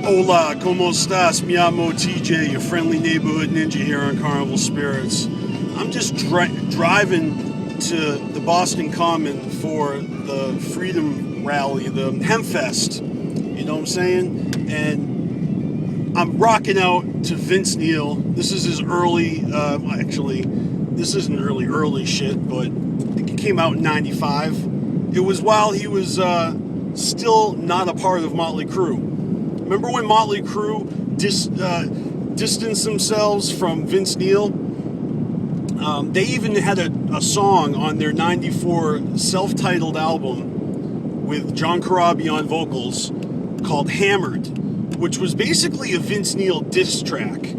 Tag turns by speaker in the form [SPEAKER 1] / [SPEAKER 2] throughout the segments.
[SPEAKER 1] Hola, ¿cómo estás? Me llamo TJ, your friendly neighborhood ninja here on CarnivalSpirits. I'm just driving to the Boston Common for the Freedom Rally, the Hempfest, you know what I'm saying? And I'm rocking out to Vince Neil. This is his early, actually, this isn't early shit, but I think it came out in 95. It was while he was still not a part of Mötley Crüe. Remember when Mötley Crüe distanced themselves from Vince Neil? They even had a song on their 94 self-titled album with John Corabi on vocals called Hammered, which was basically a Vince Neil diss track.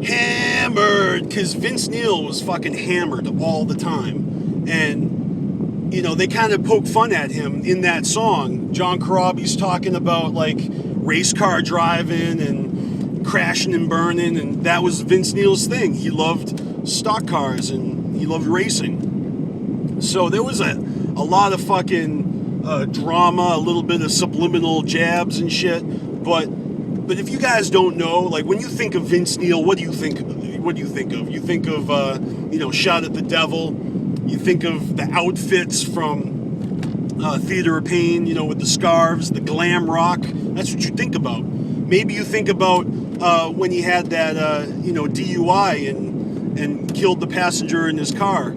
[SPEAKER 1] Hammered, because Vince Neil was fucking hammered all the time. And, you know, they kind of poke fun at him in that song. John Corabi's talking about, like, race car driving and crashing and burning, and that was Vince Neil's thing. He loved stock cars and he loved racing. So there was a lot of fucking drama, a little bit of subliminal jabs and shit. But if you guys don't know, like, when you think of Vince Neil, what do you think of? You think of Shot at the Devil. You think of the outfits from Theater of Pain, you know, with the scarves, the glam rock. That's what you think about. Maybe you think about when he had that, DUI and killed the passenger in his car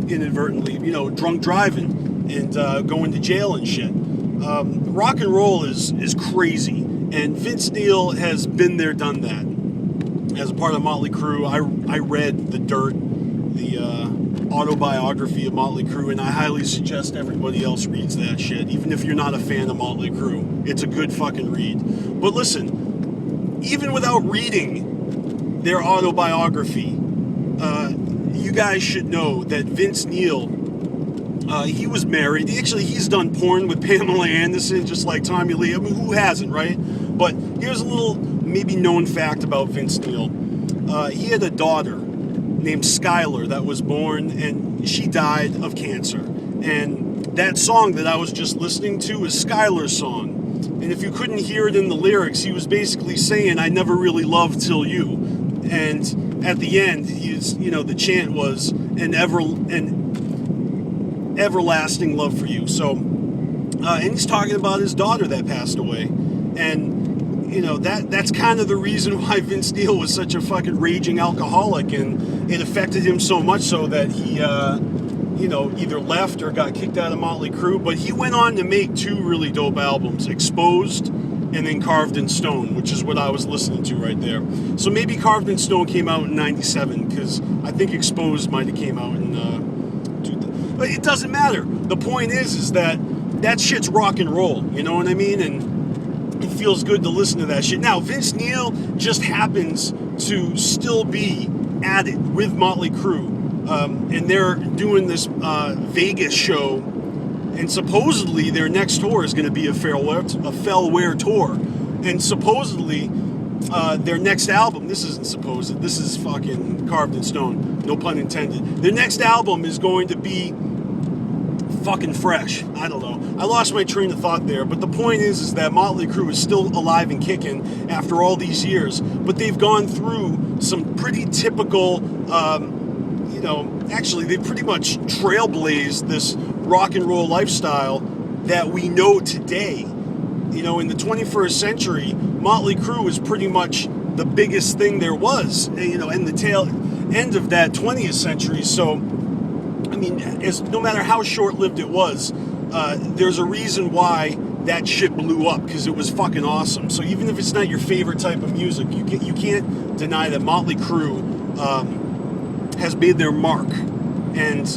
[SPEAKER 1] inadvertently, you know, drunk driving and going to jail and shit. Rock and roll is crazy, and Vince Neil has been there, done that. As a part of Mötley Crüe, I read The Dirt, the autobiography of Mötley Crüe, and I highly suggest everybody else reads that shit, even if you're not a fan of Mötley Crüe. It's a good fucking read. But listen, even without reading their autobiography, you guys should know that Vince Neil, he was married. Actually, he's done porn with Pamela Anderson, just like Tommy Lee. I mean, who hasn't, right? But here's a little maybe known fact about Vince Neil. He had a daughter named Skylar that was born, and she died of cancer. And that song that I was just listening to is Skylar's song. And if you couldn't hear it in the lyrics, he was basically saying, "I never really loved till you." And at the end, the chant was an everlasting love for you. So, and he's talking about his daughter that passed away. And that's kind of the reason why Vince Neil was such a fucking raging alcoholic, and it affected him so much so that he, either left or got kicked out of Mötley Crüe. But he went on to make two really dope albums, Exposed and then Carved in Stone, which is what I was listening to right there. So maybe Carved in Stone came out in 97, because I think Exposed might have came out in... But it doesn't matter. The point is that shit's rock and roll, you know what I mean? And it feels good to listen to that shit. Now, Vince Neil just happens to still be at it with Mötley Crüe. And they're doing this Vegas show, and supposedly their next tour is going to be a farewell tour. And supposedly their next album, this isn't supposed, this is fucking carved in stone, no pun intended. Their next album is going to be fucking fresh. I don't know. I lost my train of thought there, but the point is that Mötley Crüe is still alive and kicking after all these years. But they've gone through some pretty typical, actually they pretty much trailblazed this rock and roll lifestyle that we know today. You know, in the 21st century, Mötley Crüe was pretty much the biggest thing there was, in the tail end of that 20th century. So, I mean, no matter how short-lived it was, there's a reason why that shit blew up, because it was fucking awesome. So even if it's not your favorite type of music, you can't deny that Mötley Crüe has made their mark. And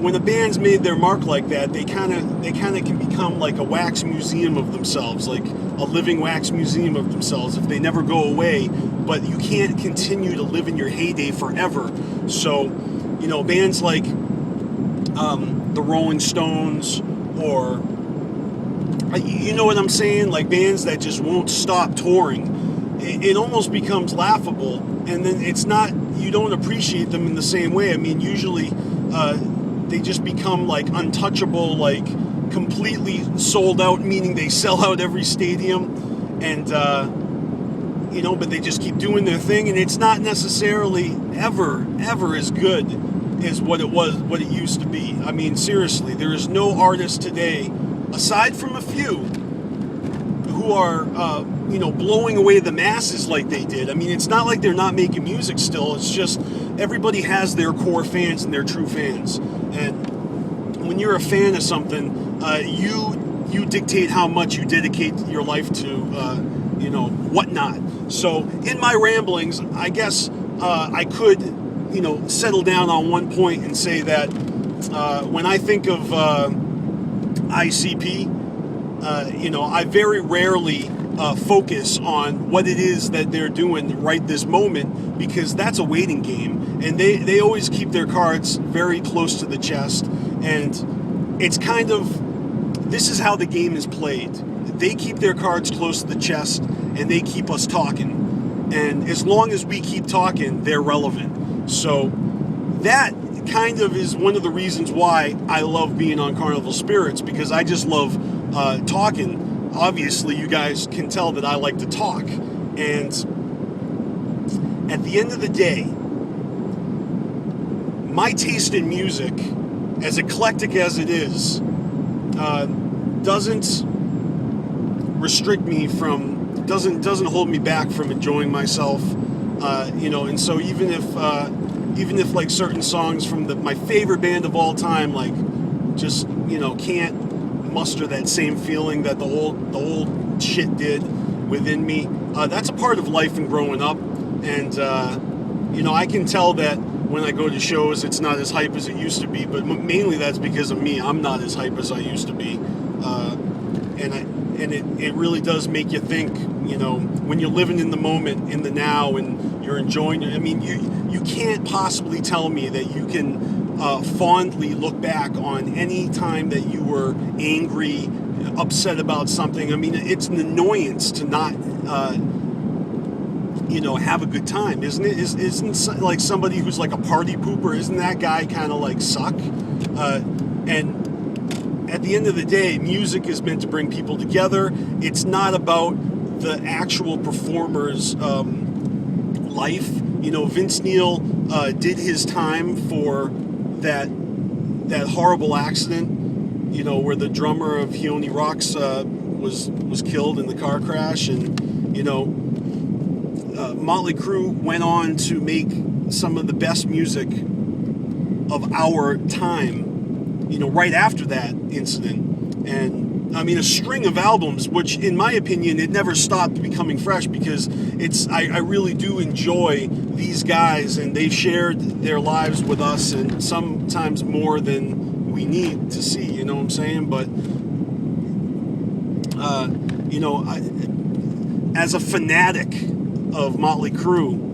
[SPEAKER 1] when a band's made their mark like that, they kind of can become like a wax museum of themselves, like a living wax museum of themselves, if they never go away. But you can't continue to live in your heyday forever. So, bands like the Rolling Stones, or you know what I'm saying, like bands that just won't stop touring, it almost becomes laughable, and then you don't appreciate them in the same way. I mean, usually they just become like untouchable, like completely sold out, meaning they sell out every stadium, and but they just keep doing their thing, and it's not necessarily ever as good as what it used to be. I mean, seriously, there is no artist today, aside from a few, who are blowing away the masses like they did. I mean, it's not like they're not making music still. It's just everybody has their core fans and their true fans, and when you're a fan of something, you dictate how much you dedicate your life to whatnot. So in my ramblings, I guess I could settle down on one point and say that when I think of ICP, I very rarely focus on what it is that they're doing right this moment, because that's a waiting game, and they always keep their cards very close to the chest, and it's kind of, this is how the game is played. They keep their cards close to the chest, and they keep us talking, and as long as we keep talking, they're relevant. So that kind of is one of the reasons why I love being on Carnival Spirits, because I just love talking. Obviously, you guys can tell that I like to talk, and at the end of the day, my taste in music, as eclectic as it is, doesn't restrict me from, doesn't hold me back from enjoying myself, and so even if like certain songs from my favorite band of all time, like, just can't muster that same feeling that the old shit did within me, that's a part of life and growing up, and I can tell that when I go to shows, it's not as hype as it used to be, but mainly that's because of me. I'm not as hype as I used to be, and it really does make you think, when you're living in the moment, in the now, and you're enjoying it. I mean, you can't possibly tell me that you can fondly look back on any time that you were angry, upset about something. I mean, it's an annoyance to not have a good time, isn't it? Isn't like somebody who's like a party pooper, isn't that guy kind of like suck? And at the end of the day, music is meant to bring people together. It's not about the actual performer's life. Vince Neil did his time for that horrible accident, where the drummer of He Only Rocks was killed in the car crash, and Mötley Crüe went on to make some of the best music of our time, right after that incident. And I mean, a string of albums, which in my opinion, it never stopped becoming fresh, because I really do enjoy these guys, and they've shared their lives with us, and sometimes more than we need to see, you know what I'm saying? But, as a fanatic of Mötley Crüe,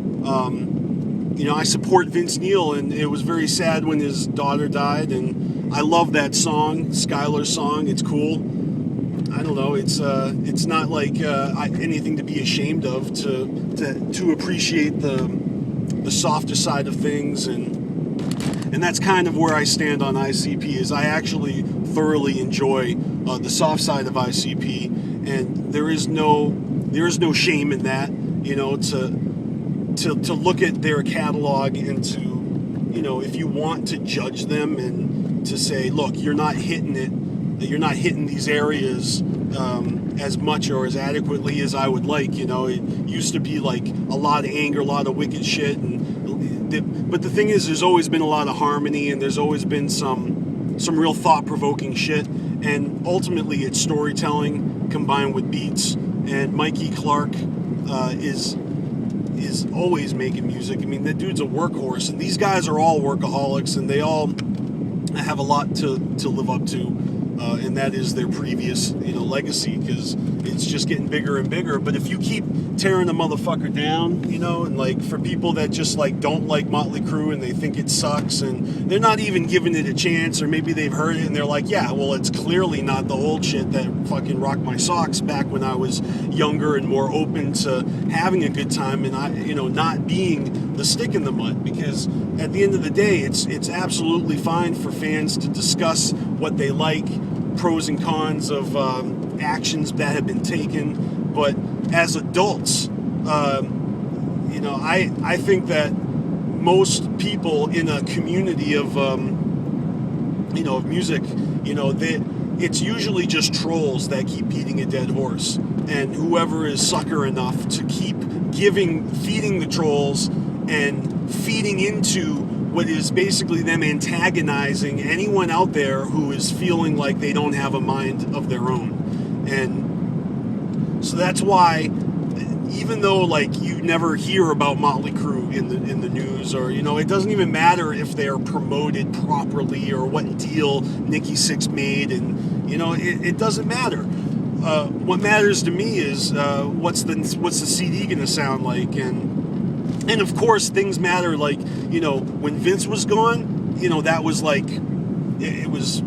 [SPEAKER 1] I support Vince Neil, and it was very sad when his daughter died, and I love that song, Skylar's song. It's cool. I don't know. It's not like anything to be ashamed of, to appreciate the softer side of things, and that's kind of where I stand on ICP. Is I actually thoroughly enjoy the soft side of ICP, and there is no shame in that. To look at their catalog, and to, if you want to judge them and to say, look, you're not hitting these areas as much or as adequately as I would like. It used to be like a lot of anger, a lot of wicked shit, but the thing is, there's always been a lot of harmony, and there's always been some real thought-provoking shit, and ultimately it's storytelling combined with beats. And Mikey Clark is always making music. I mean, that dude's a workhorse, and these guys are all workaholics, and they all have a lot to live up to, and that is their previous legacy, because it's just getting bigger and bigger. But if you keep tearing the motherfucker down, and like, for people that just like don't like Mötley Crüe and they think it sucks, and they're not even giving it a chance, or maybe they've heard it and they're like, yeah, well, it's clearly not the old shit that fucking rocked my socks back when I was younger and more open to having a good time, and not being the stick in the mud. Because at the end of the day, it's absolutely fine for fans to discuss what they like, pros and cons of actions that have been taken, but as adults. I think that most people in a community of of music, it's usually just trolls that keep beating a dead horse, and whoever is sucker enough to keep feeding the trolls and feeding into what is basically them antagonizing anyone out there who is feeling like they don't have a mind of their own. And so that's why, even though like you never hear about Mötley Crüe in the news, or it doesn't even matter if they're promoted properly or what deal Nikki Sixx made, and it doesn't matter. What matters to me is what's the CD gonna sound like, and of course things matter. Like when Vince was gone, that was like it was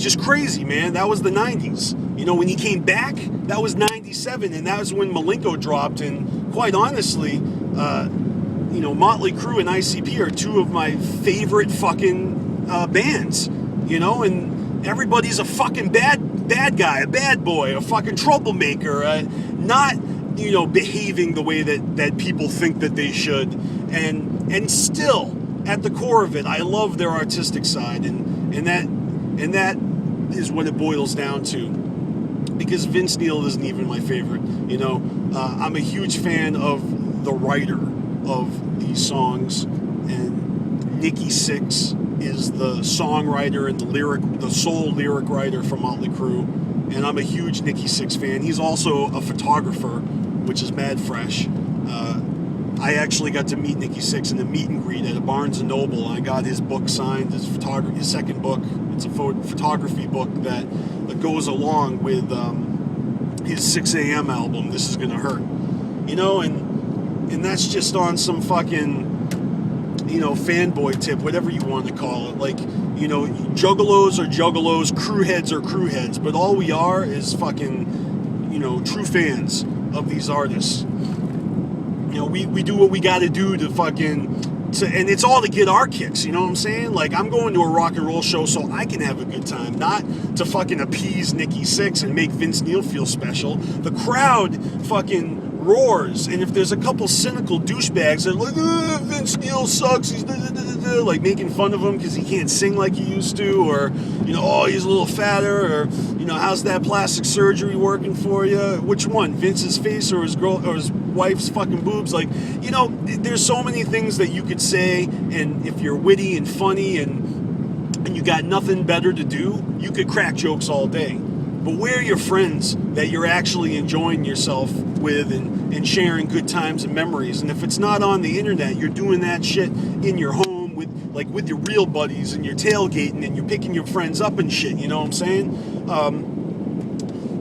[SPEAKER 1] just crazy, man. That was the 90s. When he came back, that was 97, and that was when Malenko dropped. And quite honestly, Mötley Crüe and ICP are two of my favorite fucking bands. And everybody's a fucking bad guy, a bad boy, a fucking troublemaker, not behaving the way that people think that they should, and still at the core of it, I love their artistic side, and that is what it boils down to. Because Vince Neil isn't even my favorite. I'm a huge fan of the writer of these songs, and Nikki Sixx is the songwriter and the sole lyric writer for Mötley Crüe, and I'm a huge Nikki Sixx fan. He's also a photographer, which is mad fresh. I actually got to meet Nikki Sixx in a meet and greet at a Barnes & Noble, and I got his book signed, his second book. It's a photography book that goes along with his 6 a.m. album, This Is Gonna Hurt. And that's just on some fucking, fanboy tip, whatever you want to call it. Like, juggalos are juggalos, crewheads are crewheads, but all we are is fucking, true fans of these artists. We do what we got to do to fucking, and it's all to get our kicks, you know what I'm saying? Like, I'm going to a rock and roll show so I can have a good time, not to fucking appease Nikki Sixx and make Vince Neil feel special. The crowd fucking roars, and if there's a couple cynical douchebags that are like, Vince Neil sucks, he's like making fun of him because he can't sing like he used to, or oh, he's a little fatter, or how's that plastic surgery working for you? Which one, Vince's face or his wife's fucking boobs? Like, there's so many things that you could say, and if you're witty and funny and you got nothing better to do, you could crack jokes all day. But where are your friends that you're actually enjoying yourself with and sharing good times and memories? And if it's not on the internet, you're doing that shit in your home with your real buddies, and you're tailgating and you're picking your friends up and shit. You know what I'm saying?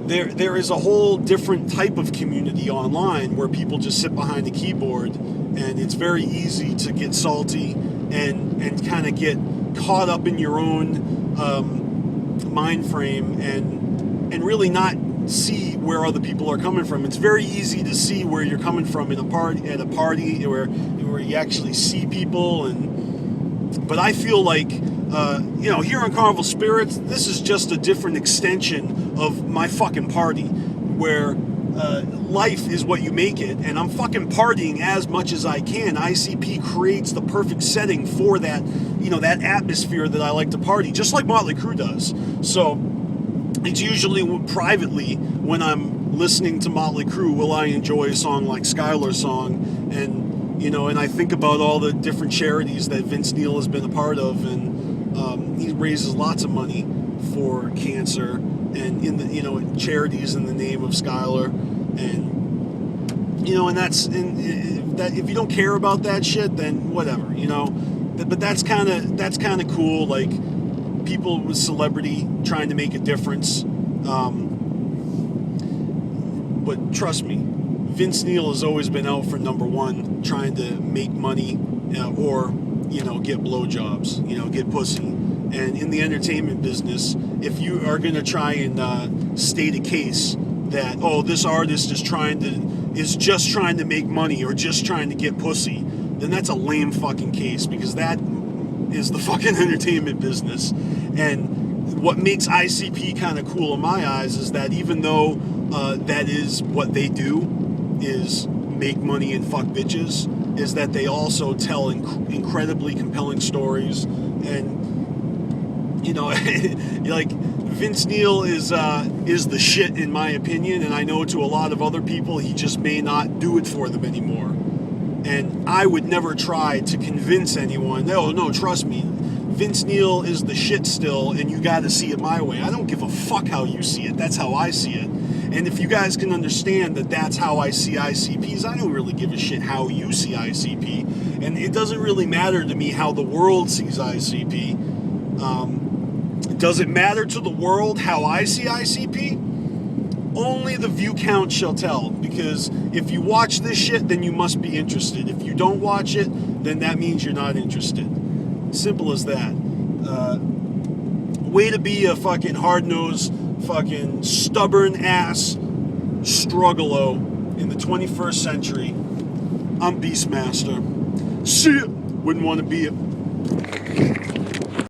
[SPEAKER 1] There is a whole different type of community online where people just sit behind a keyboard, and it's very easy to get salty and kind of get caught up in your own mind frame and really not see where other people are coming from. It's very easy to see where you're coming from at a party where you actually see people, but I feel like here on CarnivalSpirits, this is just a different extension of my fucking party, where life is what you make it, and I'm fucking partying as much as I can. ICP creates the perfect setting for that, that atmosphere that I like to party, just like Mötley Crüe does. So it's usually privately when I'm listening to Mötley Crüe will I enjoy a song like Skylar's song, and I think about all the different charities that Vince Neil has been a part of, and he raises lots of money for cancer and in the charities in the name of Skylar, and and that's that. If you don't care about that shit, then whatever, But that's kind of cool. Like, people with celebrity trying to make a difference. But trust me, Vince Neil has always been out for number one, trying to make money or get blowjobs, get pussy. And in the entertainment business, if you are going to try and state a case that, oh, this artist is just trying to make money or just trying to get pussy, then that's a lame fucking case, because that is the fucking entertainment business. And what makes ICP kind of cool in my eyes is that even though that is what they do, is make money and fuck bitches, is that they also tell incredibly compelling stories. And, you know, like, Vince Neil is the shit in my opinion, and I know to a lot of other people he just may not do it for them anymore. And I would never try to convince anyone, no, trust me, Vince Neil is the shit still, and you got to see it my way. I don't give a fuck how you see it. That's how I see it. And if you guys can understand that that's how I see ICPs, I don't really give a shit how you see ICP. And it doesn't really matter to me how the world sees ICP. Does it matter to the world how I see ICP? Only the view count shall tell. Because if you watch this shit, then you must be interested. If you don't watch it, then that means you're not interested. Simple as that. Way to be a fucking hard-nosed, fucking stubborn-ass Strüggalo in the 21st century. I'm Beastmaster. See ya. Wouldn't want to be it.